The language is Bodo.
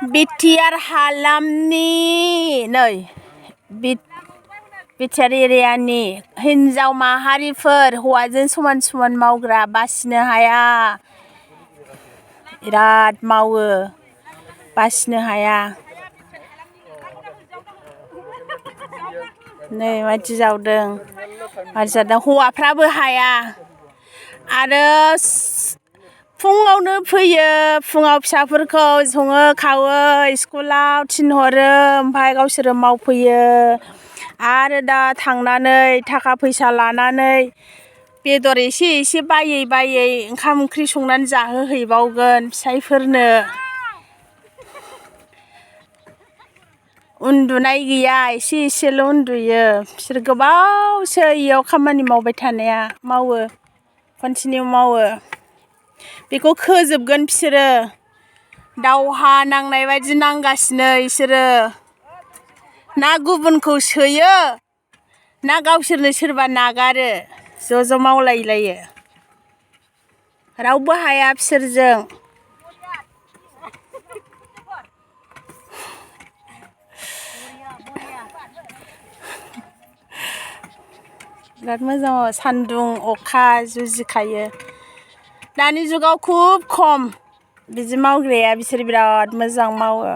बिटिआर हालामनि बिटिआर एरियानि हिन्जाव माहारिफोर हौवाजों समान समान मावग्रा बासिनो हाया बिराद मावो बासिनो हाया नै मानसि जावदों हौवाफ्राबो हाया आरो फुङावनो फैयो फुङाव फिसाफोरखौ सङो खावो स्कुलाव थिनहरो ओमफ्राय गावसोरो मावफैयो आरो दा थांनानै थाखा फैसा लानानै बेदर एसे एसे बायै बायै ओंखाम ओंख्रि संनानै जाहोहैबावगोन फिसाइफोरनो उन्दुनाय गैया एसे एसेल' उन्दुयो बिसोर गोबावसो इयाव खामानि मावबाय थानाया मावो कन्टिनिउ मावो बेखौ खोजोबगोन बिसोरो दावहा नांनाय बायदि नांगासिनो बिसोरो ना गुबुनखौ सोयो ना गावसोरनो सोरबा नागारो ज' ज' मावलायलायो रावबो हाया बिसोरजों बिराद मोजां सान्दुं अखा जुजिखायो दानि जुगाव खुब खम बिदि मावग्राया बिसोर बिराद मोजां मावो